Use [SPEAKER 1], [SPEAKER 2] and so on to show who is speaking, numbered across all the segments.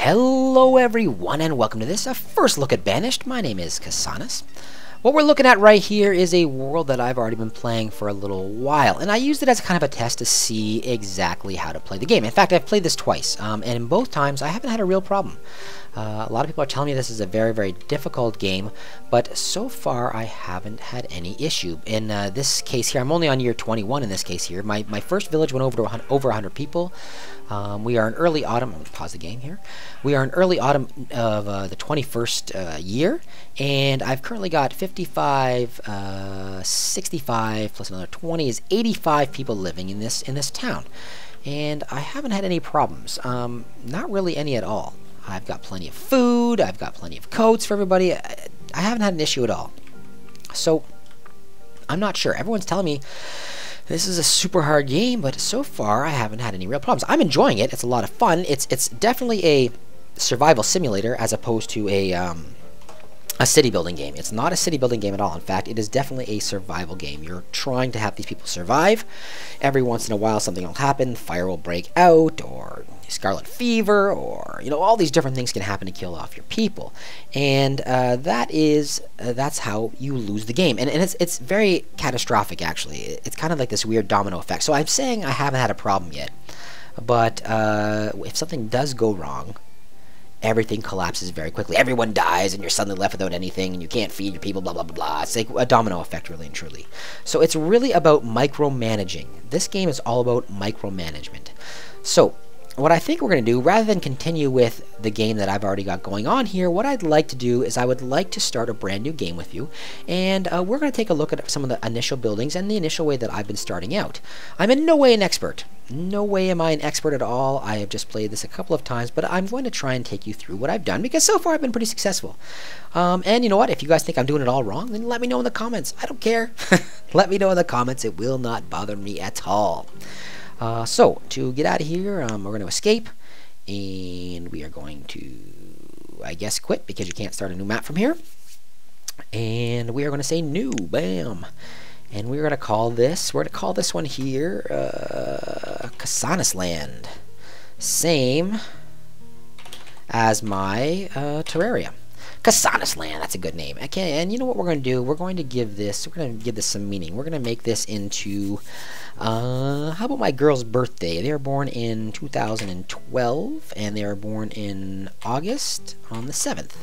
[SPEAKER 1] Hello everyone and welcome to this first look at Banished. My name is Casanis. What we're looking at right here is a world that I've already been playing for a little while, and I used it as kind of a test to see exactly how to play the game. In fact, I've played this twice, and in both times I haven't had a real problem. A lot of people are telling me this is a very, very difficult game, but so far I haven't had any issue. In this case here, I'm only on year 21 in this case here. My first village went over to over 100 people. We are in early autumn. I'm going to pause the game here. We are in early autumn of the 21st year, and I've currently got 55, 65 plus another 20 is 85 people living in this town, and I haven't had any problems. Not really any at all. I've got plenty of food. I've got plenty of coats for everybody. I haven't had an issue at all. So I'm not sure. Everyone's telling me this is a super hard game, but so far I haven't had any real problems. I'm enjoying it. It's a lot of fun. It's definitely a survival simulator as opposed to a city building game. It's not a city building game at all. In fact, it is definitely a survival game. You're trying to have these people survive. Every once in a while something will happen. Fire will break out, or scarlet fever, or all these different things can happen to kill off your people. And that's how you lose the game. And it's very catastrophic, actually. It's kind of like this weird domino effect. So I'm saying I haven't had a problem yet. But if something does go wrong, everything collapses very quickly. Everyone dies, and you're suddenly left without anything, and you can't feed your people, blah, blah, blah, blah. It's like a domino effect, really and truly. So it's really about micromanaging. This game is all about micromanagement. So what I think we're going to do, rather than continue with the game that I've already got going on here, what I'd like to do is I would like to start a brand new game with you, and we're going to take a look at some of the initial buildings and the initial way that I've been starting out. I'm in no way an expert. No way am I an expert at all. I have just played this a couple of times, but I'm going to try and take you through what I've done, because so far I've been pretty successful. And you know what? If you guys think I'm doing it all wrong, then let me know in the comments. I don't care. Let me know in the comments. It will not bother me at all. So, to get out of here, we're going to escape, and we are going to, I guess, quit, because you can't start a new map from here. And we are going to say new, bam. And we're going to call this, one here, CasanisLand. Same as my Terraria. CasanisLand, that's a good name. Okay, and you know what we're going to do? We're going to give this some meaning. We're going to make this into, how about my girl's birthday? They were born in 2012, and they were born in August on the 7th.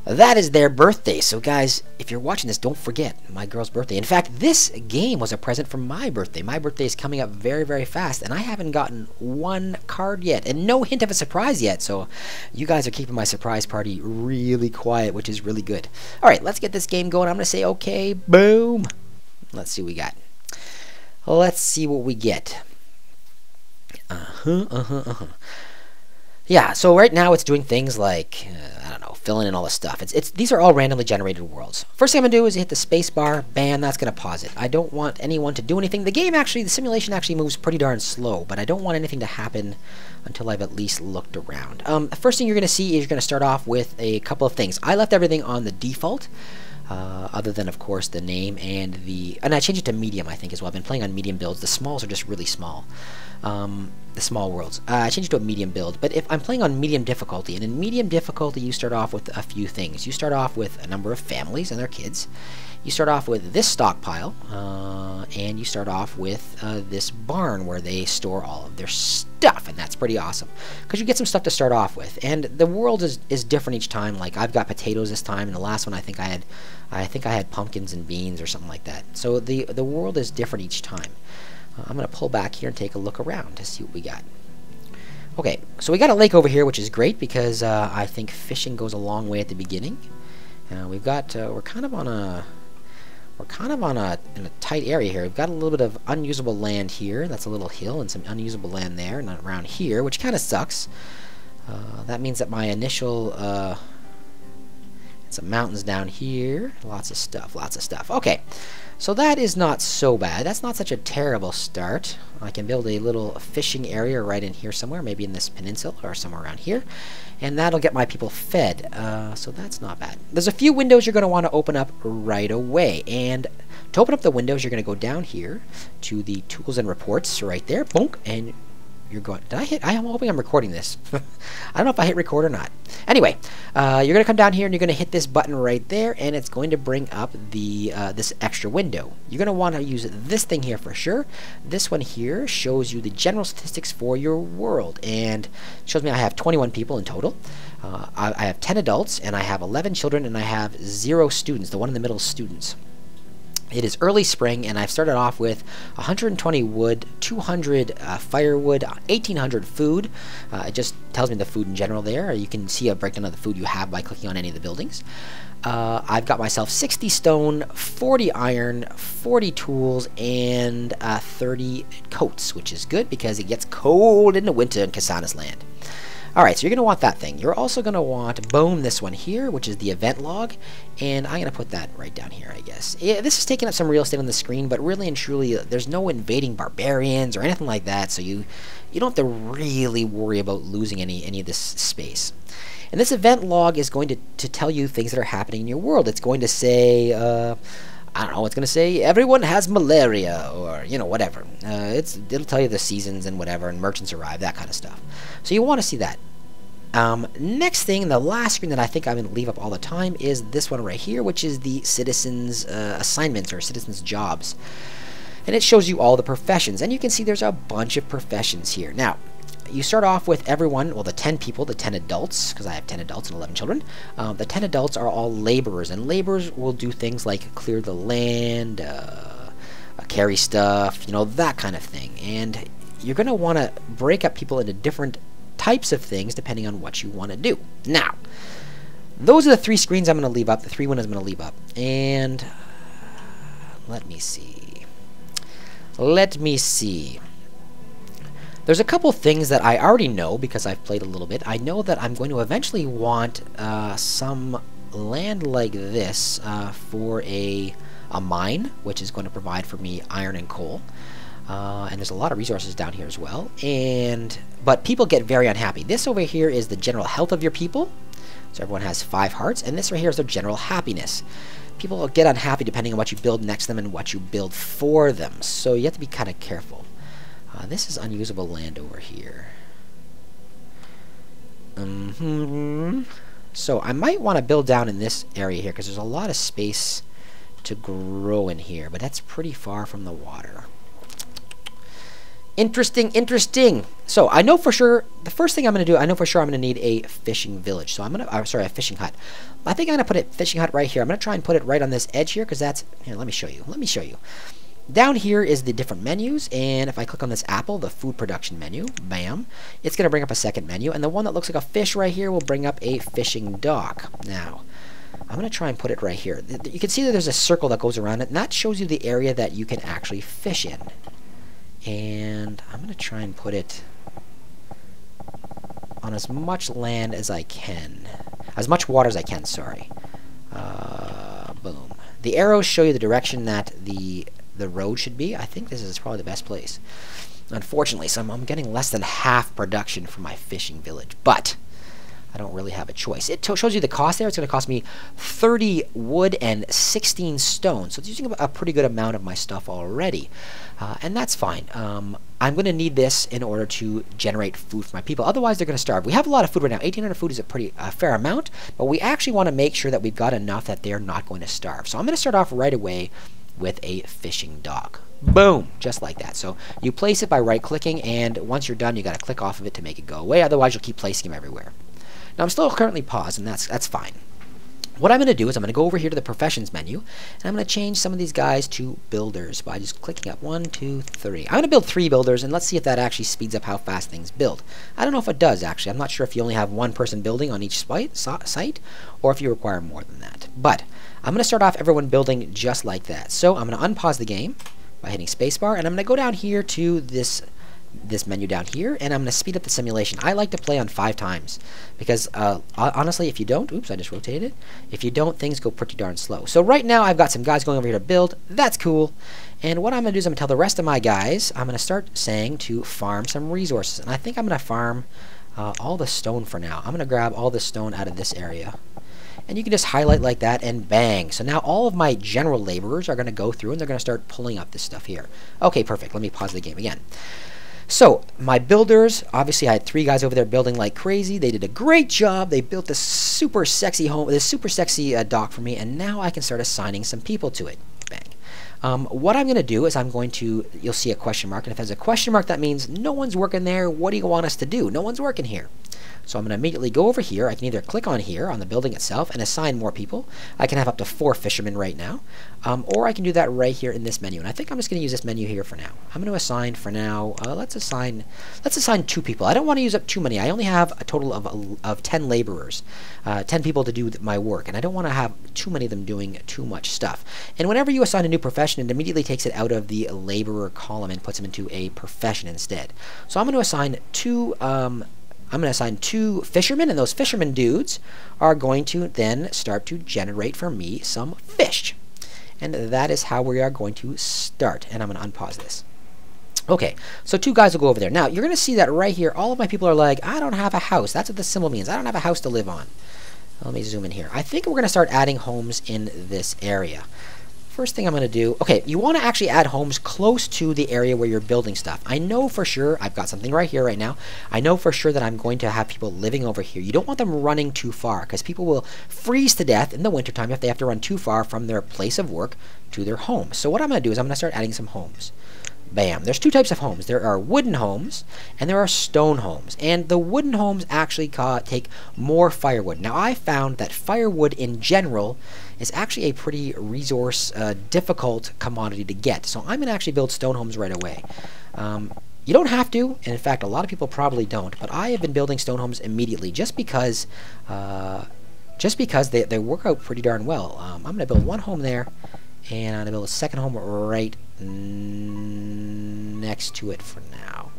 [SPEAKER 1] That is their birthday. So guys, if you're watching this, don't forget my girl's birthday. In fact, this game was a present for my birthday. My birthday is coming up very, very fast, and I haven't gotten one card yet, and no hint of a surprise yet. So you guys are keeping my surprise party really quiet, which is really good. All right, let's get this game going. I'm going to say okay, boom. Let's see what we got. Let's see what we get. Yeah, so right now it's doing things like, I don't know, filling in all the stuff. These are all randomly generated worlds. First thing I'm going to do is hit the space bar, bam, that's going to pause it. I don't want anyone to do anything. The simulation actually moves pretty darn slow, but I don't want anything to happen until I've at least looked around. The first thing you're going to see is you're going to start off with a couple of things. I left everything on the default, other than, of course, the name and I changed it to medium, I think, as well. I've been playing on medium builds. The smalls are just really small. The small worlds. I changed it to a medium build, but if I'm playing on medium difficulty, and in medium difficulty you start off with a few things. You start off with a number of families and their kids. You start off with this stockpile, and you start off with this barn where they store all of their stuff, and that's pretty awesome, because you get some stuff to start off with. And the world is different each time. Like, I've got potatoes this time, and the last one I think I had pumpkins and beans or something like that. So the world is different each time. I'm going to pull back here and take a look around to see what we got. Okay, so we got a lake over here, which is great, because I think fishing goes a long way at the beginning. We're kind of in a tight area here. We've got a little bit of unusable land here. That's a little hill, and some unusable land there, and around here, which kind of sucks. That means that my initial some mountains down here. Lots of stuff. Okay. So that is not so bad. That's not such a terrible start. I can build a little fishing area right in here somewhere, maybe in this peninsula or somewhere around here, and that'll get my people fed. So that's not bad. There's a few windows you're going to want to open up right away, and to open up the windows, you're going to go down here to the tools and reports right there, boom, and you're going, did I hit? I'm hoping I'm recording this. I don't know if I hit record or not. Anyway, you're going to come down here and you're going to hit this button right there, and it's going to bring up the this extra window. You're going to want to use this thing here for sure. This one here shows you the general statistics for your world, and shows me I have 21 people in total. I have 10 adults, and I have 11 children, and I have 0 students. The one in the middle is students. It is early spring, and I've started off with 120 wood, 200 firewood, 1,800 food. It just tells me the food in general there. You can see a breakdown of the food you have by clicking on any of the buildings. I've got myself 60 stone, 40 iron, 40 tools, and 30 coats, which is good because it gets cold in the winter in CasanisLand. Alright, so you're going to want that thing. You're also going to want, boom, this one here, which is the event log, and I'm going to put that right down here, I guess. Yeah, this is taking up some real estate on the screen, but really and truly, there's no invading barbarians or anything like that, so you don't have to really worry about losing any of this space. And this event log is going to tell you things that are happening in your world. It's going to say, I don't know, it's going to say everyone has malaria, or, you know, whatever. It'll tell you the seasons and whatever, and merchants arrive, that kind of stuff. So you want to see that. Next thing, the last screen that I think I'm going to leave up all the time is this one right here, which is the citizens' assignments or citizens' jobs. And it shows you all the professions, and you can see there's a bunch of professions here. Now, you start off with everyone, well, the 10 people, the 10 adults, because I have 10 adults and 11 children. The 10 adults are all laborers, and laborers will do things like clear the land, carry stuff, you know, that kind of thing. And you're going to want to break up people into different types of things depending on what you want to do. Now, those are the 3 screens I'm going to leave up, the 3 windows I'm going to leave up. And let me see. There's a couple things that I already know because I've played a little bit. I know that I'm going to eventually want some land like this for a mine, which is going to provide for me iron and coal. And there's a lot of resources down here as well. But people get very unhappy. This over here is the general health of your people. So everyone has 5 hearts. And this right here is their general happiness. People get unhappy depending on what you build next to them and what you build for them. So you have to be kind of careful. This is unusable land over here. So I might want to build down in this area here because there's a lot of space to grow in here. But that's pretty far from the water. Interesting. So I know for sure, the first thing I'm going to do, I know for sure I'm going to need a fishing village. So I'm going to, a fishing hut. I think I'm going to put a fishing hut right here. I'm going to try and put it right on this edge here because that's, here, let me show you. Down here is the different menus, and if I click on this apple, the food production menu, bam, it's going to bring up a second menu, and the one that looks like a fish right here will bring up a fishing dock. Now, I'm going to try and put it right here. You can see that there's a circle that goes around it, and that shows you the area that you can actually fish in. And I'm going to try and put it on as much land as I can. As much water as I can, sorry. Boom. The arrows show you the direction that the road should be. I think this is probably the best place. Unfortunately, so I'm getting less than half production from my fishing village. But I don't really have a choice. It shows you the cost there. It's going to cost me 30 wood and 16 stone. So it's using a pretty good amount of my stuff already. And that's fine. I'm going to need this in order to generate food for my people. Otherwise, they're going to starve. We have a lot of food right now. 1,800 food is a fair amount. But we actually want to make sure that we've got enough that they're not going to starve. So I'm going to start off right away with a fishing dock. Boom! Just like that. So you place it by right-clicking, and once you're done, you got to click off of it to make it go away. Otherwise, you'll keep placing them everywhere. Now, I'm still currently paused, and that's fine. What I'm going to do is I'm going to go over here to the professions menu, and I'm going to change some of these guys to builders by just clicking up 1, 2, 3. I'm going to build 3 builders, and let's see if that actually speeds up how fast things build. I don't know if it does, actually. I'm not sure if you only have 1 person building on each site, or if you require more than that. But I'm going to start off everyone building just like that. So I'm going to unpause the game by hitting spacebar, and I'm going to go down here to this menu down here, and I'm going to speed up the simulation. I like to play on 5 times because honestly, if you don't, oops, I just rotated it. If you don't, things go pretty darn slow. So right now I've got some guys going over here to build. That's cool. And what I'm going to do is I'm going to tell the rest of my guys, I'm going to start saying to farm some resources. And I think I'm going to farm all the stone for now. I'm going to grab all the stone out of this area. And you can just highlight like that, and bang. So now all of my general laborers are going to go through, and they're going to start pulling up this stuff here. Okay, perfect. Let me pause the game again. So my builders, obviously I had 3 guys over there building like crazy. They did a great job. They built this super sexy home, this super sexy dock for me, and now I can start assigning some people to it. Bang. What I'm going to do is I'm going to, you'll see a question mark, and if there's a question mark, that means no one's working there. What do you want us to do? No one's working here. So I'm going to immediately go over here. I can either click on here on the building itself and assign more people. I can have up to 4 fishermen right now. Or I can do that right here in this menu. And I think I'm just going to use this menu here for now. I'm going to assign for now, let's assign 2 people. I don't want to use up too many. I only have a total of 10 laborers, 10 people to do my work. And I don't want to have too many of them doing too much stuff. And whenever you assign a new profession, it immediately takes it out of the laborer column and puts them into a profession instead. So I'm going to assign 2 fishermen, and those fishermen dudes are going to then start to generate for me some fish. And that is how we are going to start. And I'm going to unpause this. Okay, so 2 guys will go over there. Now, you're going to see that right here, all of my people are like, I don't have a house. That's what the symbol means. I don't have a house to live on. Let me zoom in here. I think we're going to start adding homes in this area. First thing I'm going to do, okay, you want to actually add homes close to the area where you're building stuff. I know for sure, I've got something right here right now, I know for sure that I'm going to have people living over here. You don't want them running too far, because people will freeze to death in the wintertime if they have to run too far from their place of work to their home. So what I'm going to do is I'm going to start adding some homes. Bam. There's 2 types of homes. There are wooden homes and there are stone homes. And the wooden homes actually take more firewood. Now, I found that firewood in general is actually a pretty resource difficult commodity to get. So I'm going to actually build stone homes right away. You don't have to, and in fact, a lot of people probably don't, but I have been building stone homes immediately just because they work out pretty darn well. I'm going to build 1 home there, and I'm going to build a 2nd home right next to it for now.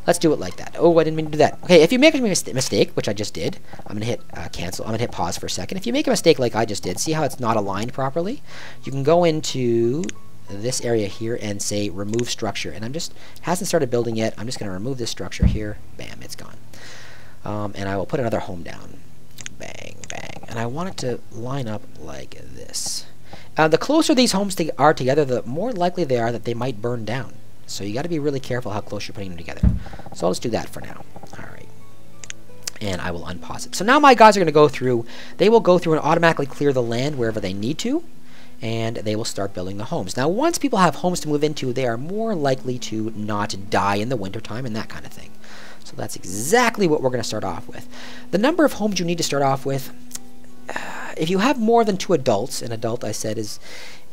[SPEAKER 1] Let's do it like that. Oh, I didn't mean to do that. Okay, if you make a mistake, which I just did, I'm going to hit cancel. I'm going to hit pause for a second. If you make a mistake like I just did, see how it's not aligned properly? You can go into this area here and say remove structure. And hasn't started building yet. I'm just going to remove this structure here. Bam, it's gone. And I will put another home down. Bang, bang. And I want it to line up like this. The closer these homes are together, the more likely they are that they might burn down. So you got to be really careful how close you're putting them together. So I'll just do that for now. All right. And I will unpause it. So now my guys are going to go through. They will go through and automatically clear the land wherever they need to. And they will start building the homes. Now, once people have homes to move into, they are more likely to not die in the wintertime and that kind of thing. So that's exactly what we're going to start off with. The number of homes you need to start off with, if you have more than 2 adults, an adult I said is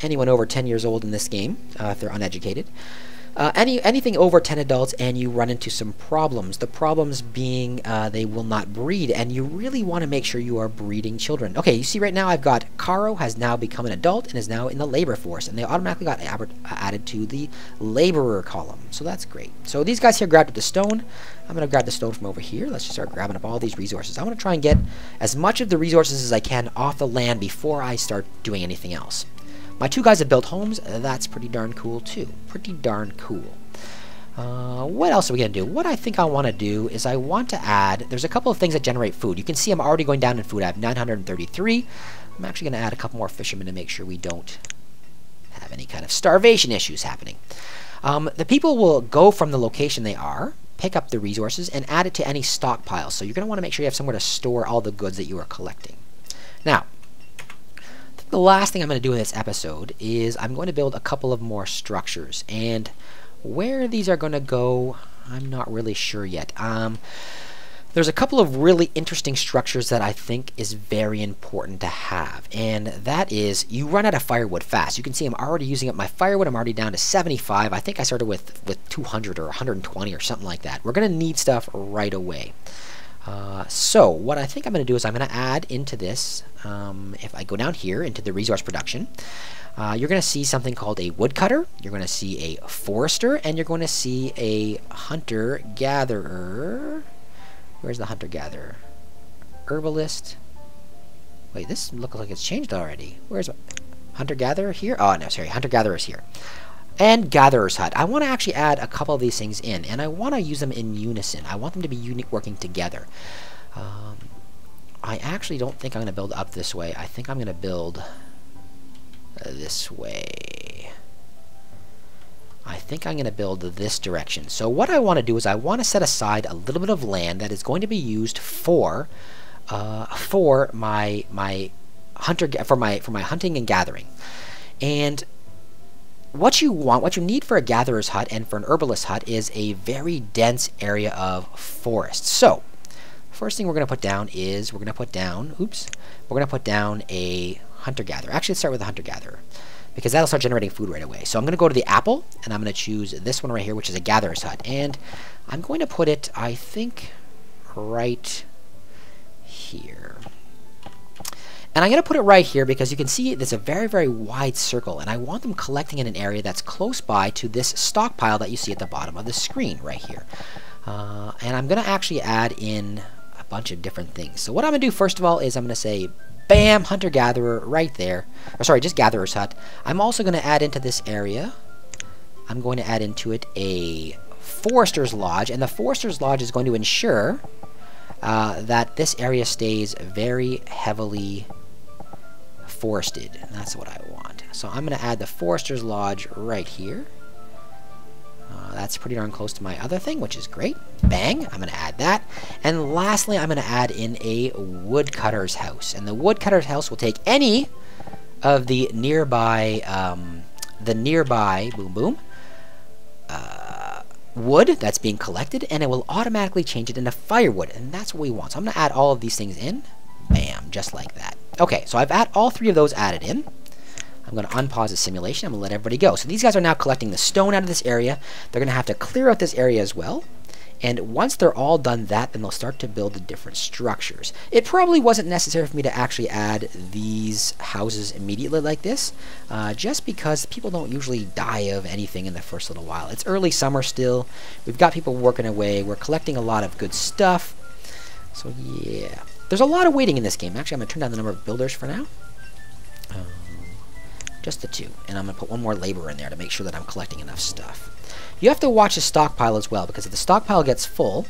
[SPEAKER 1] anyone over 10 years old in this game, if they're uneducated, anything over 10 adults and you run into some problems. The problems being they will not breed, and you really want to make sure you are breeding children. Okay, you see right now I've got Caro has now become an adult and is now in the labor force, and they automatically got added to the laborer column. So that's great. So these guys here grabbed the stone. I'm going to grab the stone from over here. Let's just start grabbing up all these resources. I want to try and get as much of the resources as I can off the land before I start doing anything else. My 2 guys have built homes. That's pretty darn cool, too. Pretty darn cool. What else are we going to do? What I think I want to do is I want to add... There's a couple of things that generate food. You can see I'm already going down in food. I have 933. I'm actually going to add a couple more fishermen to make sure we don't have any kind of starvation issues happening. The people will go from the location they are, pick up the resources, and add it to any stockpile. So you're going to want to make sure you have somewhere to store all the goods that you are collecting. Now, the last thing I'm going to do in this episode is I'm going to build a couple of more structures, and where these are going to go, I'm not really sure yet. There's a couple of really interesting structures that I think is very important to have, and that is you run out of firewood fast. You can see I'm already using up my firewood. I'm already down to 75. I think I started with 200 or 120 or something like that. We're going to need stuff right away. So what I think I'm going to do is I'm going to add into this, if I go down here into the resource production, you're going to see something called a woodcutter, you're going to see a forester, and you're going to see a hunter-gatherer. Where's the hunter-gatherer? Herbalist. Wait, this looks like it's changed already. Where's hunter-gatherer here? Oh, no, sorry, hunter-gatherer is here. And gatherer's hut. I want to actually add a couple of these things in, and I want to use them in unison. I want them to be working together. I actually don't think I'm going to build up this way. I think I'm going to build this way. I think I'm going to build this direction. So what I want to do is I want to set aside a little bit of land that is going to be used for my hunting and gathering. And what you need for a gatherer's hut and for an herbalist hut is a very dense area of forest. So first thing we're going to put down is we're going to put down a hunter-gatherer. Actually, let's start with the hunter-gatherer, because that'll start generating food right away. So I'm going to go to the apple, and I'm going to choose this one right here, which is a gatherer's hut. And I'm going to put it, I think, right here. And I'm going to put it right here because you can see there's a very, very wide circle, and I want them collecting in an area that's close by to this stockpile that you see at the bottom of the screen right here. And I'm going to actually add in a bunch of different things. So what I'm going to do first of all is I'm going to say, bam, hunter-gatherer right there. Or sorry, just gatherer's hut. I'm also going to add into this area, I'm going to add into it a forester's lodge. And the forester's lodge is going to ensure that this area stays very heavily forested. And that's what I want. So I'm going to add the forester's lodge right here. That's pretty darn close to my other thing, which is great. Bang, I'm going to add that. And lastly, I'm going to add in a woodcutter's house. And the woodcutter's house will take any of the nearby, wood that's being collected, and it will automatically change it into firewood. And that's what we want. So I'm going to add all of these things in. Bam, just like that. Okay, so I've got all three of those added in. I'm going to unpause the simulation. I'm going to let everybody go. So these guys are now collecting the stone out of this area. They're going to have to clear out this area as well. And once they're all done that, then they'll start to build the different structures. It probably wasn't necessary for me to actually add these houses immediately like this, just because people don't usually die of anything in the first little while. It's early summer still. We've got people working away. We're collecting a lot of good stuff. So yeah. There's a lot of waiting in this game. Actually, I'm going to turn down the number of builders for now. Just the 2. And I'm going to put one more laborer in there to make sure that I'm collecting enough stuff. You have to watch the stockpile as well, because if the stockpile gets full,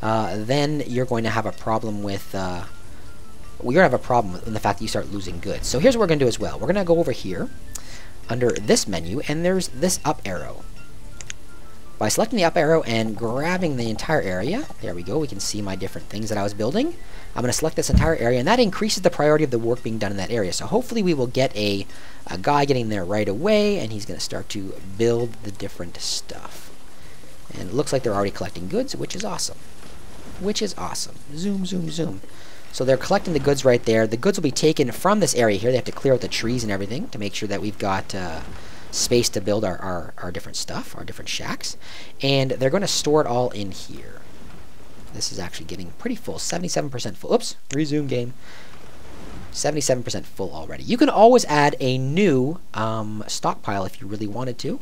[SPEAKER 1] then you're going to have a problem with... you're going to have a problem with the fact that you start losing goods. So here's what we're going to do as well. We're going to go over here, under this menu, and there's this up arrow. By selecting the up arrow and grabbing the entire area, there we go, we can see my different things that I was building. I'm going to select this entire area, and that increases the priority of the work being done in that area. So hopefully we will get a guy getting there right away, and he's going to start to build the different stuff. And it looks like they're already collecting goods, which is awesome. Which is awesome. Zoom, zoom, zoom. So they're collecting the goods right there. The goods will be taken from this area here. They have to clear out the trees and everything to make sure that we've got space to build our different stuff, our different shacks. And they're going to store it all in here. This is actually getting pretty full, 77% full. Oops, resume game. 77% full already. You can always add a new stockpile if you really wanted to.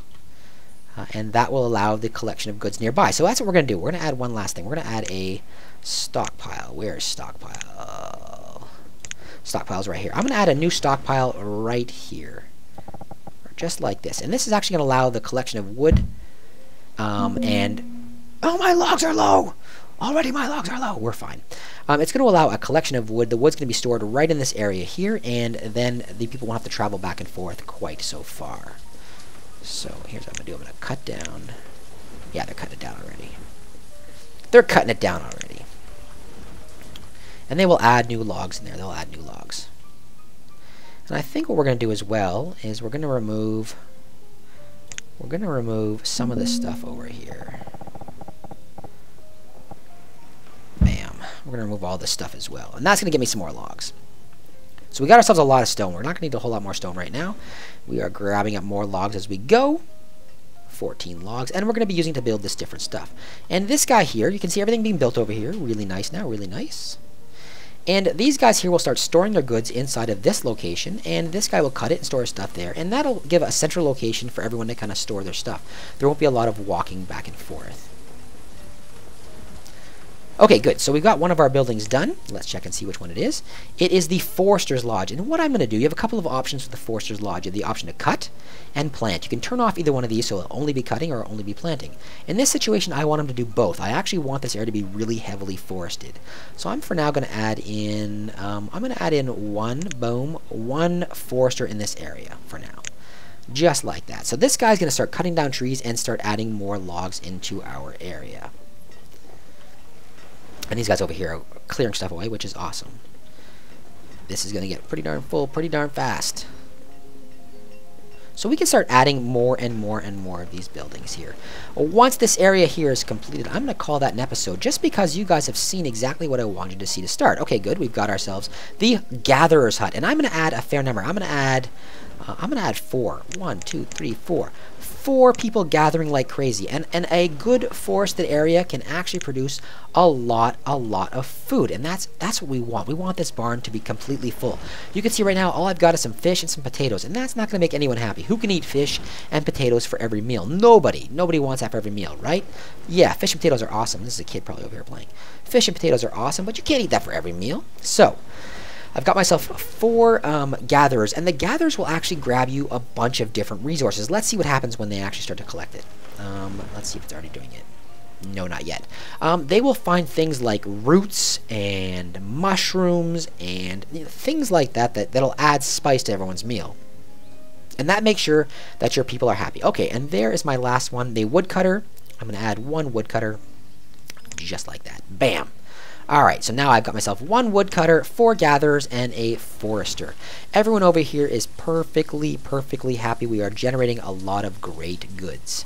[SPEAKER 1] And that will allow the collection of goods nearby. So that's what we're going to do. We're going to add one last thing. We're going to add a stockpile. Where's stockpile? Stockpile's right here. I'm going to add a new stockpile right here. Just like this. And this is actually going to allow the collection of wood. And... oh, my logs are low! Already my logs are low. We're fine. It's going to allow a collection of wood. The wood's going to be stored right in this area here, and then the people won't have to travel back and forth quite so far. So here's what I'm going to do. I'm going to cut down. Yeah, they're cutting it down already. They're cutting it down already. And they will add new logs in there. They'll add new logs. And I think what we're going to do as well is we're going to remove some of this stuff over here. Bam. We're going to remove all this stuff as well. And that's going to give me some more logs. So we got ourselves a lot of stone. We're not going to need a whole lot more stone right now. We are grabbing up more logs as we go. 14 logs. And we're going to be using to build this different stuff. And this guy here, you can see everything being built over here. Really nice now. Really nice. And these guys here will start storing their goods inside of this location. And this guy will cut it and store his stuff there. And that'll give a central location for everyone to kind of store their stuff. There won't be a lot of walking back and forth. Okay, good. So we've got one of our buildings done. Let's check and see which one it is. It is the Forester's Lodge. And what I'm going to do, you have a couple of options for the Forester's Lodge. You have the option to cut and plant. You can turn off either one of these, so it'll only be cutting or only be planting. In this situation, I want them to do both. I actually want this area to be really heavily forested. So I'm for now going to add in, one Forester in this area for now. Just like that. So this guy's going to start cutting down trees and start adding more logs into our area. And these guys over here are clearing stuff away, which is awesome. This is going to get pretty darn full pretty darn fast. So we can start adding more and more and more of these buildings here. Once this area here is completed, I'm going to call that an episode just because you guys have seen exactly what I wanted to see to start. Okay, good. We've got ourselves the Gatherer's Hut. And I'm going to add a fair number. I'm going to add 4. 1, 2, 3, 4. 4 people gathering like crazy. And a good forested area can actually produce a lot of food. And that's what we want. We want this barn to be completely full. You can see right now all I've got is some fish and some potatoes. And that's not going to make anyone happy. Who can eat fish and potatoes for every meal? Nobody. Nobody wants that for every meal, right? Yeah, fish and potatoes are awesome. This is a kid probably over here playing. Fish and potatoes are awesome, but you can't eat that for every meal. So I've got myself 4 gatherers, and the gatherers will actually grab you a bunch of different resources. Let's see what happens when they actually start to collect it. Let's see if it's already doing it. No, not yet. They will find things like roots and mushrooms and things like that'll add spice to everyone's meal. And that makes sure that your people are happy. Okay, and there is my last one, the woodcutter. I'm going to add 1 woodcutter just like that. Bam! Alright, so now I've got myself 1 woodcutter, 4 gatherers, and a forester. Everyone over here is perfectly happy. We are generating a lot of great goods.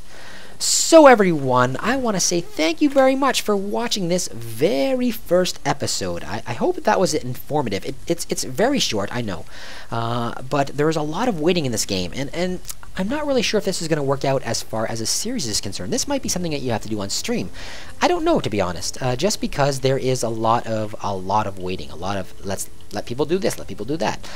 [SPEAKER 1] So everyone, I want to say thank you very much for watching this very first episode. I hope that was informative. It's very short, I know, but there's a lot of waiting in this game, and I'm not really sure if this is going to work out as far as a series is concerned. This might be something that you have to do on stream. I don't know, to be honest, just because there is a lot of waiting, a lot of let people do this, let people do that.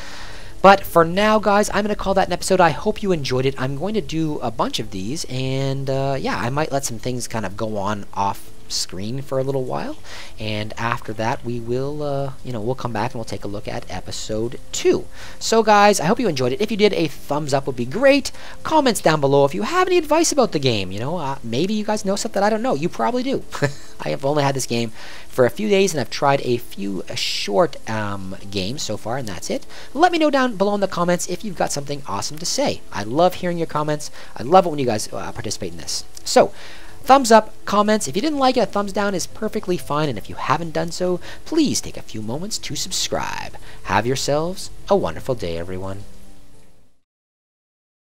[SPEAKER 1] But for now, guys, I'm going to call that an episode. I hope you enjoyed it. I'm going to do a bunch of these, and yeah, I might let some things kind of go on off screen for a little while, and after that we will we'll come back and we'll take a look at episode 2. So guys, I hope you enjoyed it. If you did, a thumbs up would be great. Comments down below if you have any advice about the game. Maybe you guys know something that I don't know. You probably do. I have only had this game for a few days and I've tried a few short games so far, and that's it. Let me know down below in the comments if you've got something awesome to say. I love hearing your comments. I love it when you guys participate in this. So thumbs up, comments. If you didn't like it, a thumbs down is perfectly fine. And if you haven't done so, please take a few moments to subscribe. Have yourselves a wonderful day, everyone.